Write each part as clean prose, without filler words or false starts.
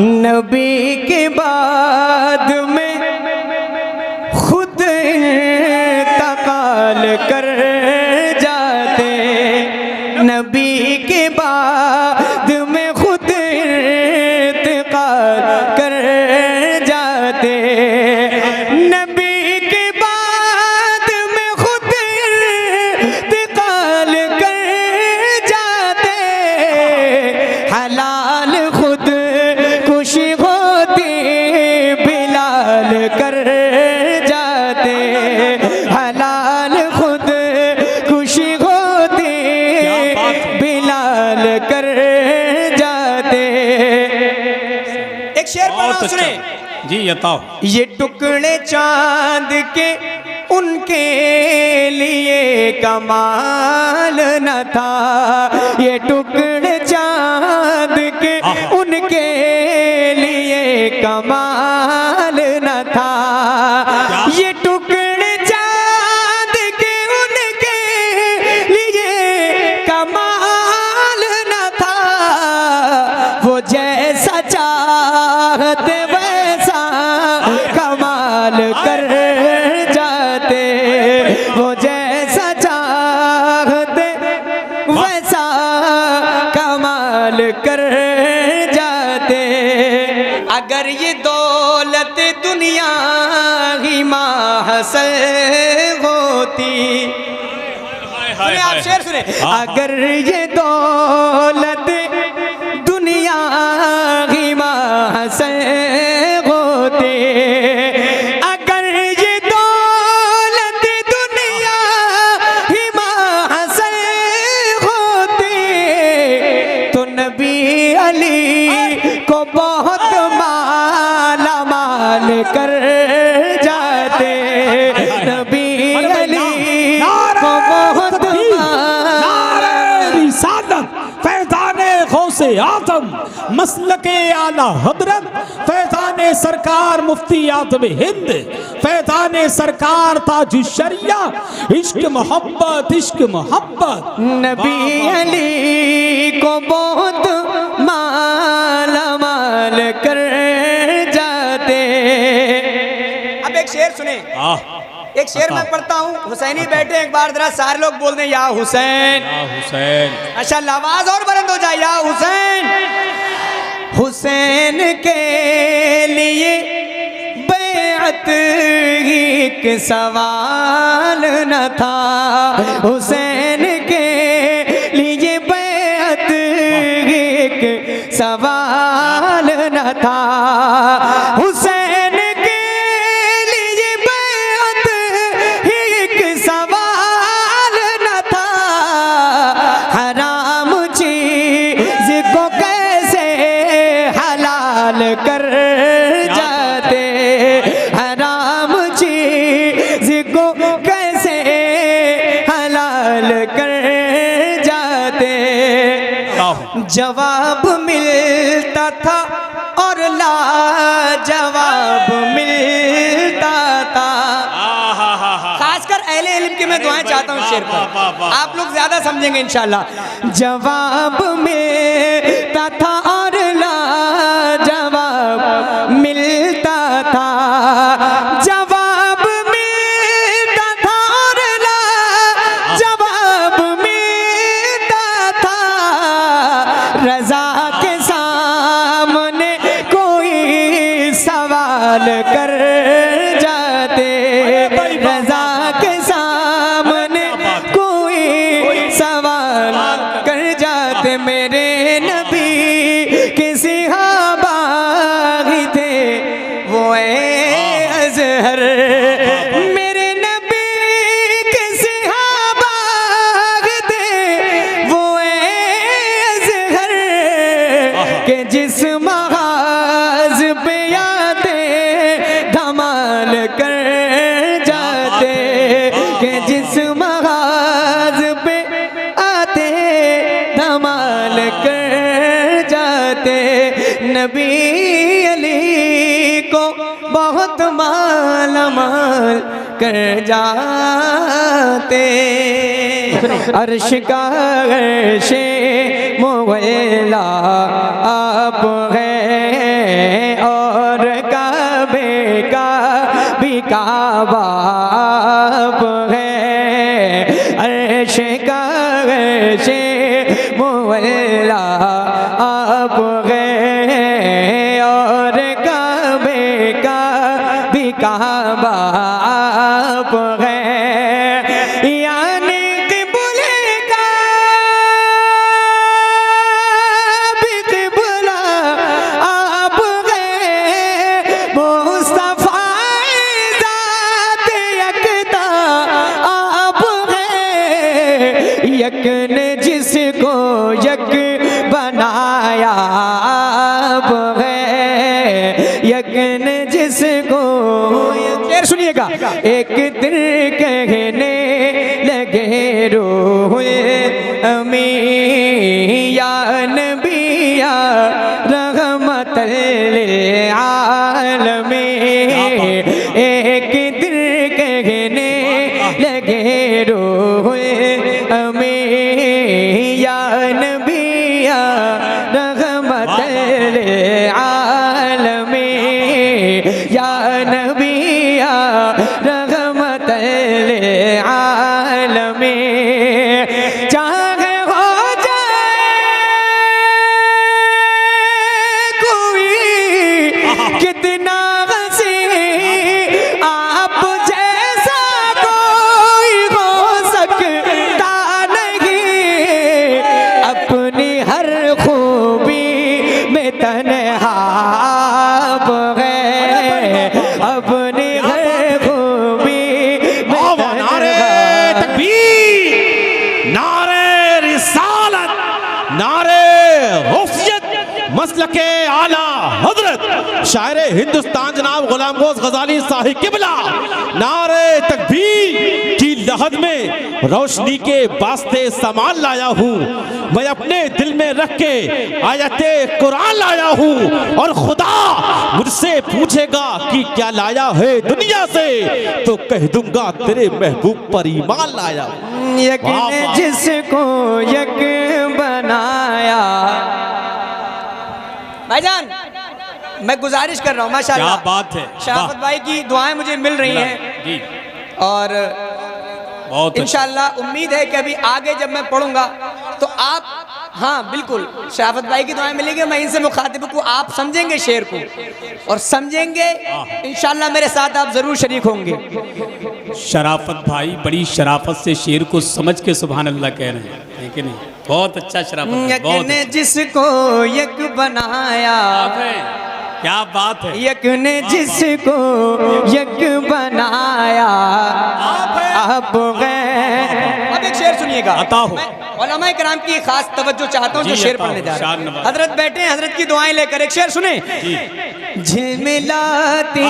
नबी के बाद में खुद इंतकाल कर जाते, नबी के बाद में खुद इंतकाल कर जाते, नबी के बाद में खुद इंतकाल कर जाते, हलाल खुद खुशी होती बिलाल कर जाते, हलाल खुद खुशी होती बिलाल कर जाते। एक शेर पढ़ा सुने जी बताओ। ये टुकड़े चांद के उनके लिए कमाल न था, ये टुकड़े चांद के उनके लिए कमाल न था, ये टुकड़े चांद के उनके लिए कमाल न था, वो जैसा चाहते वैसा कमाल कर जाते, वो जैसा चाहते वैसा कमाल कर जाते। अगर ये दौलत दुनिया ही माहसल होती, सुने आप शेर सुने, अगर ये दौलत दुनिया ही माहसल होती, अगर ये दौलत दुनिया ही माहसल होती, तो नबी अली को बहुत माला माल कर जाते, नबी अली को बहुत फैज़ाने गौसे आज़म मसलके आला हजरत, फैज़ाने सरकार मुफ्ती आज़म हिंद, फैज़ाने सरकार ताज शरिया, इश्क मोहब्बत इश्क मोहब्बत, नबी अली को बहुत माला माल कर जाते। अब एक शेर सुने, एक शेर मैं पढ़ता हूँ, हुसैनी बैठे एक बार जरा सारे लोग बोल दें या हुसैन, या हुसैन। अच्छा आवाज और बुलंद हो जाए, या हुसैन। हुसैन के लिए बैअत एक सवाल न था, हुसैन के लिए बैअत एक सवाल न था, हुसैन के लिए बैअत एक सवाल न था, हराम चीज को कैसे हलाल कर जाते, हराम चीज को कैसे हलाल कर जाते। जवाब मिलता था और ला जवाब मिलता था। खासकर अहले इल्म की मैं दुआएं चाहता हूँ शेर पर, आप लोग ज्यादा समझेंगे इंशाल्लाह। जवाब मिलता था और ला जवाब मिलता था, जवाब मिलता था और ला जवाब मिलता था, रजा के सामने कोई सवाल कर जाते, रजा के सामने कोई सवाल कर जाते। मेरे नबी के सहाबा ही थे वो अज़हर, मेरे नबी के सहाबा ही थे वो अज़हर, के जिस महाज पे आते धमाल कर जाते, के जिस महाज पे आते धमाल कर जाते। नबी अली को बहुत माला माल कर जाते, अर्श का अर्शे मुग़ल्ला आप है का बाप है, अर्श का अर्श मुअल्ला आप है, और काबे का भी काबा आप है, यानी क़िबले का भी क़िबला आप है, मुस्तफ़ा ज़ात यकता आप है, यक ने जिसको यक बनाया आप है, यक ने जिसको, शेर सुनिएगा, एक दिन कहने लगे रूहुल अमी या नबी या रहमतल लिल आलमीन, एक दिन कहने लगे रूहुल अमी या नबी या रहमतल लिल आलमीन, या नबी या रहमतल लिल आलमीन, चाहे हो जाए कोई कितना हंसी, आप जैसा कोई हो सकता नहीं, अपनी हर खूबी में तन्हा आप है, अपनी हर खूबी में नारे तन्हा। तकबीर, नारे रिसालत, नारे गौसियत, मसलके आला हजरत शायर हिंदुस्तान जनाब गुलाम गौस गजाली साहिब किबला, नारे तकबीर की लहद में रोशनी के वास्ते सामान लाया हूँ, मैं अपने दिल में रख के आयते कुरान लाया हूँ, और खुदा मुझसे पूछेगा कि क्या लाया है दुनिया से, तो कह दूंगा तेरे महबूब पर ईमान लाया हूँ। यक वाह, ने वाह। जिसको यक बनाया। भाईजान मैं गुजारिश कर रहा हूँ, माशाल्लाह क्या बात है, शराफत भाई की दुआएं मुझे मिल रही हैं, जी और बहुत अच्छा। इंशाल्लाह उम्मीद है कि अभी आगे जब मैं पढ़ूंगा तो आप, हाँ बिल्कुल शराफत भाई की दुआएं मिलेंगी, मैं इनसे मुखातिब को आप समझेंगे शेर को, और समझेंगे इंशाल्लाह मेरे साथ आप जरूर शरीक होंगे। शराफत भाई बड़ी शराफत से शेर को समझ के सुभान अल्लाह कह रहे हैं, है कि नहीं? बहुत अच्छा शराफत है, यक बहुत ने अच्छा। जिसको यक बनाया, क्या बात है, यक ने जिसको यक बनाया आप गए। अब एक शेर सुनिएगा, बताओ। मैं उलमाए किराम की खास तवज्जो चाहता हूँ जो जी, शेर बताओ, पढ़ने जा रहा शान है। नवाज। हजरत बैठे हैं, हजरत की दुआएं लेकर एक शेर सुने। झिलमिलाती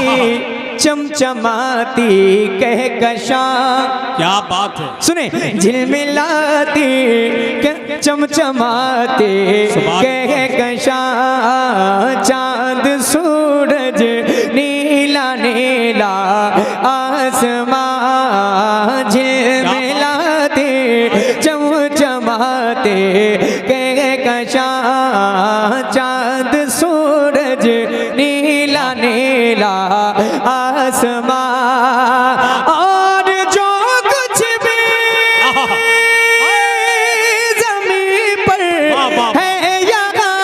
चमचमाती कहकशां, क्या बात है, सुने, झिलमिलाती चमचमाती कहकशां, चांद सूरज नीला नीला आसमां, झिलमिलाती चमचमाती कहकशां, चांद सूरज नीला नीला आसमां, और जो कुछ भी ज़मीन पर है यहाँ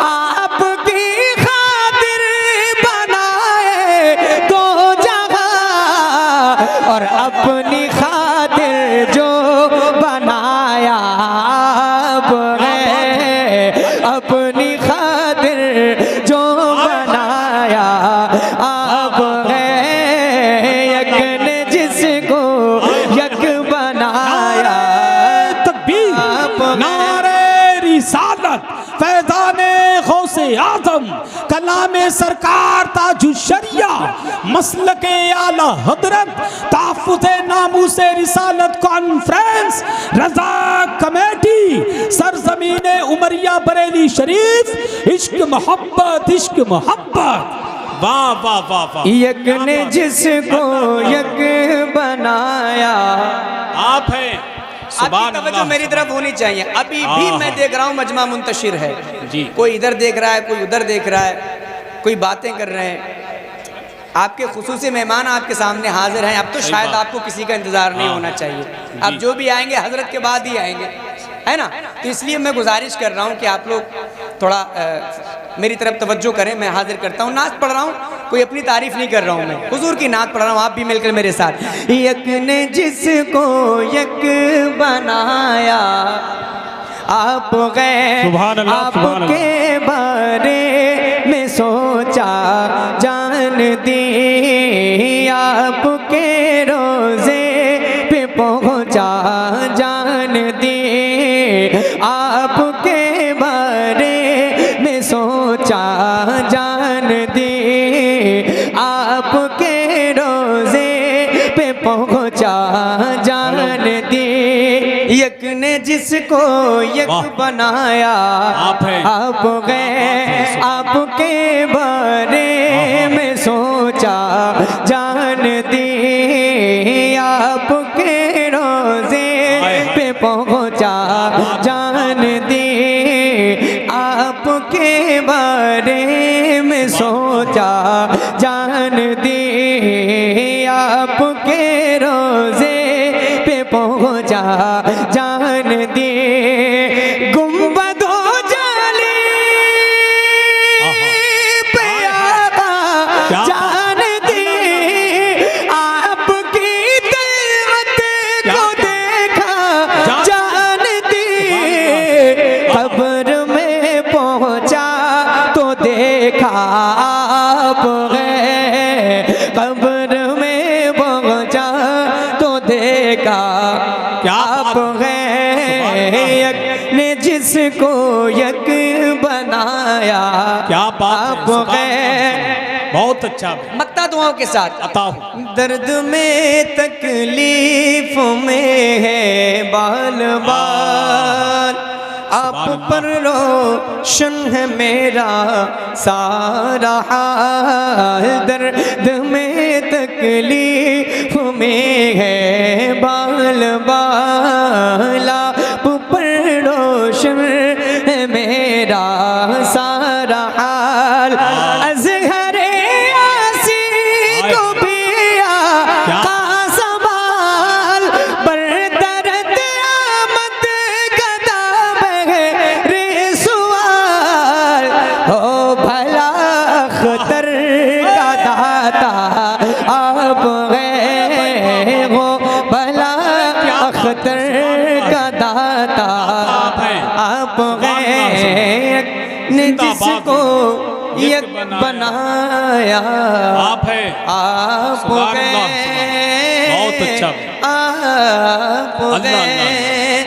आपकी खातिर बनाए तो जहाँ, और अपनी खातिर जो बनाया आप है, अपनी खातिर जो बनाया आप है, यक ने जिसको यक बनाया तकबीर, आप नारे रिसालत, फैज़ाने गौसे आज़म, कलामे सरकार ताजुश्शरिया, मसलके आला हजरत, ताफ़ुज़े नामूसे रिसालत कॉन्फ्रेंस, रज़ा कमेटी, सरज़मीने उमरिया बरेली शरीफ, इश्क मोहब्बत, इश्क मोहब्बत। वाह वाह वाह वाह, यक ने जिसको यक बनाया। आप हैं, सुभान आपकी तवज्जो अल्लाह। मेरी तरफ होनी चाहिए। अभी भी हाँ, मैं हाँ। देख रहा हूँ मजमा मुंतशिर है, जी। कोई इधर देख रहा है, कोई उधर देख रहा है, कोई बातें कर रहे हैं। आपके खुसूसी मेहमान आपके सामने हाजिर हैं। अब तो शायद बात। आपको किसी का इंतज़ार नहीं होना चाहिए। अब जो भी आएंगे हजरत के बाद ही आएंगे, है ना। तो इसलिए मैं गुजारिश कर रहा हूँ कि आप लोग थोड़ा मेरी तरफ तवज्जो करें। मैं हाजिर करता हूँ, नात पढ़ रहा हूँ, कोई अपनी तारीफ नहीं कर रहा हूँ, मैं हुजूर की नात पढ़ रहा हूँ। आप भी मिलकर मेरे साथ। यक ने जिसको यक बनाया, आप गए सुभान अल्लाह, सुभान अल्लाह। आपके बारे में सोचा जान दी, आपके रोजे पे पहुंचा जान दी, आपके बारे में सोचा जान दी, आपके रोजे पे पहुंचा जान दी। यक ने जिसको यक वाह। बनाया, आप हैं। आप गए आपके बारे में सोचा जान दी, आपके रोजे पे पहुंचा जान दी, आपके बारे में सोचा जान दी, आपके रोजे पे पहुंचा जान दी। गुंबदो जाली पे आका जान दी, आपकी तलवत को देखा जान दी, कब्र में पहुंचा तो देखा आप गए, कब्र में पहुंचा तो देखा क्या आप गए। यक ने जिसको यक बनाया, क्या बात है, आप सुभान गए। अल्लाह। बहुत अच्छा मक्ता दुआओं के साथ। अता हो। दर्द में तकलीफ में है बाल बाल, आप पर रोशन है मेरा सारा हाल। दर्द में तकलीफ में है बाल बाल, आप पर रोशन है मेरा सारा हाल। अज़हरे आसी को भी आका संभाल, बरदर्द आमद गदा बगैर सवाल। हो भला अख्तर का दाता आप गए, हो भला अख्तर का दाता आप गए। ने जिसको यक बनाया, आप है। आप सुभान गए, अल्लाह, बहुत अच्छा। आप अल्लाह, अल्लाह। गए।